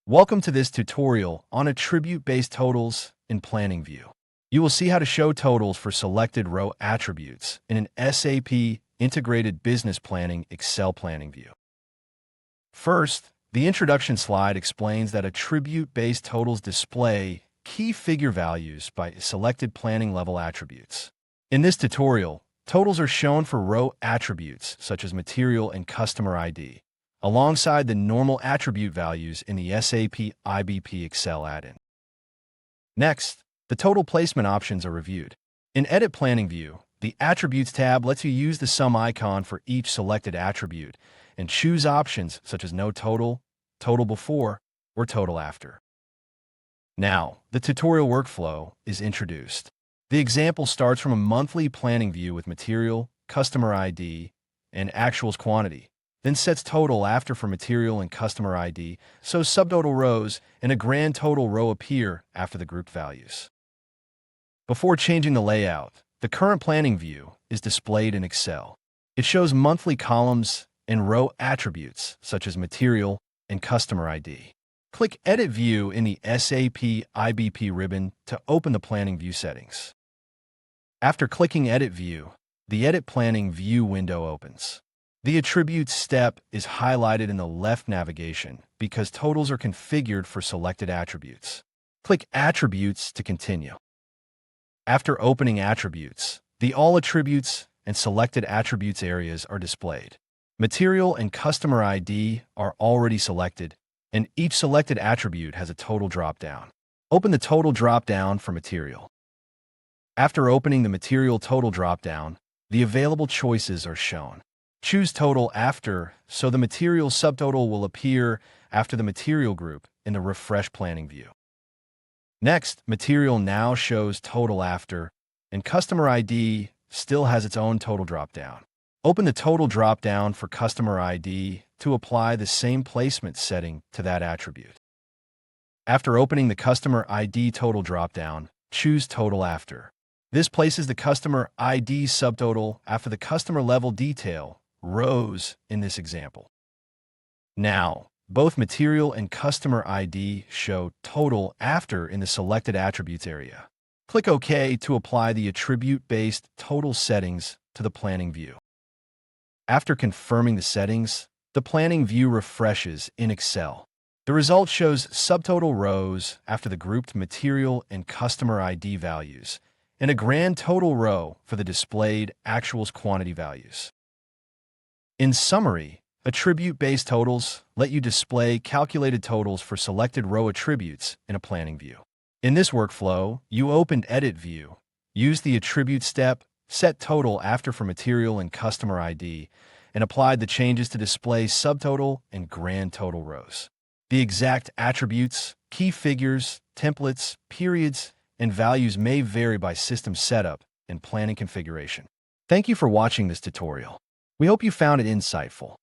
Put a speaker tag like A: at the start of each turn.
A: Welcome to this tutorial on attribute-based totals in Planning View. You will see how to show totals for selected row attributes in an SAP Integrated Business Planning Excel Planning View. First, the introduction slide explains that attribute-based totals display key figure values by selected planning level attributes. In this tutorial, totals are shown for row attributes such as material and customer ID, alongside the normal attribute values in the SAP IBP Excel add-in. Next, the total placement options are reviewed. In Edit Planning View, the Attributes tab lets you use the sum icon for each selected attribute and choose options such as No Total, Total Before, or Total After. Now, the tutorial workflow is introduced. The example starts from a monthly planning view with material, customer ID, and actuals quantity, then sets total after for material and customer ID, so subtotal rows and a grand total row appear after the grouped values. Before changing the layout, the current planning view is displayed in Excel. It shows monthly columns and row attributes such as material and customer ID. Click Edit View in the SAP IBP ribbon to open the planning view settings. After clicking Edit View, the Edit Planning View window opens. The Attributes step is highlighted in the left navigation because totals are configured for selected attributes. Click Attributes to continue. After opening Attributes, the All Attributes and Selected Attributes areas are displayed. Material and Customer ID are already selected, and each selected attribute has a total dropdown. Open the Total dropdown for Material. After opening the Material Total dropdown, the available choices are shown. Choose Total After, so the material subtotal will appear after the material group in the Refresh Planning View. Next, Material now shows Total After, and Customer ID still has its own total dropdown. Open the Total dropdown for Customer ID to apply the same placement setting to that attribute. After opening the Customer ID Total dropdown, choose Total After. This places the Customer ID subtotal after the customer level detail rows in this example. Now, both material and customer ID show total after in the selected attributes area. Click OK to apply the attribute-based total settings to the planning view. After confirming the settings, the planning view refreshes in Excel. The result shows subtotal rows after the grouped material and customer ID values, and a grand total row for the displayed actuals quantity values. In summary, attribute-based totals let you display calculated totals for selected row attributes in a planning view. In this workflow, you opened Edit View, used the Attribute step, set total after for material and customer ID, and applied the changes to display subtotal and grand total rows. The exact attributes, key figures, templates, periods, and values may vary by system setup and planning configuration. Thank you for watching this tutorial. We hope you found it insightful.